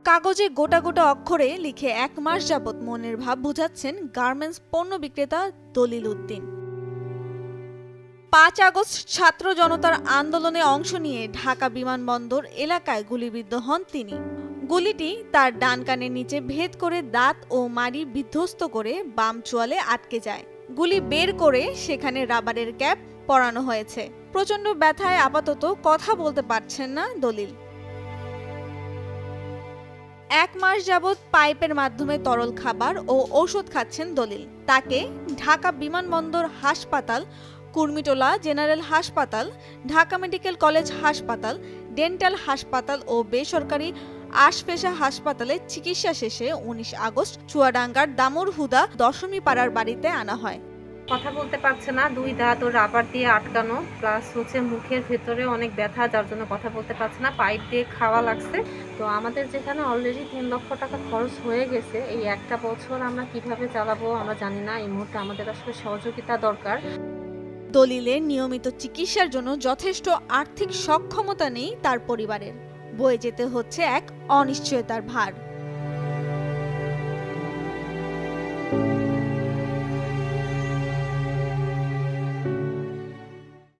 কাগজে গোটা গোটা অক্ষরে লিখে ১ মাস যাবৎ মনের ভাব বোঝাচ্ছেন গার্মেন্টস পণ্য বিক্রেতা দলিল উদ্দিন। ৫ আগস্ট ছাত্র জনতার আন্দোলনে অংশ নিয়ে ঢাকা বিমানবন্দর এলাকায় গুলিবিদ্ধ হন তিনি। গুলিটি তার ডান কানের নিচে ভেদ করে দাঁত ও মাড়ি বিধ্বস্ত করে বাম চোয়ালে আটকে যায়। গুলি বের করে সেখানে রাবারের ক্যাপ পরানো হয়েছে। প্রচণ্ড ব্যথায় আপাতত কথা বলতে পারছেন না দলিল। ১ মাস যাবৎ পাইপের মাধ্যমে তরল খাবার ও ঔষধ খাচ্ছেন দলিল। তাকে ঢাকা বিমানবন্দর হাসপাতাল, কুর্মিটোলা জেনারেল হাসপাতাল, ঢাকা মেডিকেল কলেজ হাসপাতাল, ডেন্টাল হাসপাতাল ও বেসরকারি আশফেশা হাসপাতালে চিকিৎসা শেষে ১৯ আগস্ট চুয়াডাঙ্গার দামুর হুদা দশমীপাড়ার বাড়িতে আনা হয়। কথা বলতে পারছে না, 2 দাঁত ও রাবার দিয়ে আটকানো, প্লাস মুখের ভেতরে অনেক ব্যথা, যার জন্য কথা বলতে পারছে না। পাইপ দিয়ে খাওয়া লাগছে। তো আমাদের যেখানে অলরেডি 3 লক্ষ টাকা খরচ হয়ে গেছে, এই একটা বছর আমরা কিভাবে চালাবো আমরা জানি না। এই মুহূর্তে আমাদের আসলে সহযোগিতা দরকার। দলিলের নিয়মিত চিকিৎসার জন্য যথেষ্ট আর্থিক সক্ষমতা নেই তার পরিবারের। বয়ে যেতে হচ্ছে এক অনিশ্চয়তার ভার।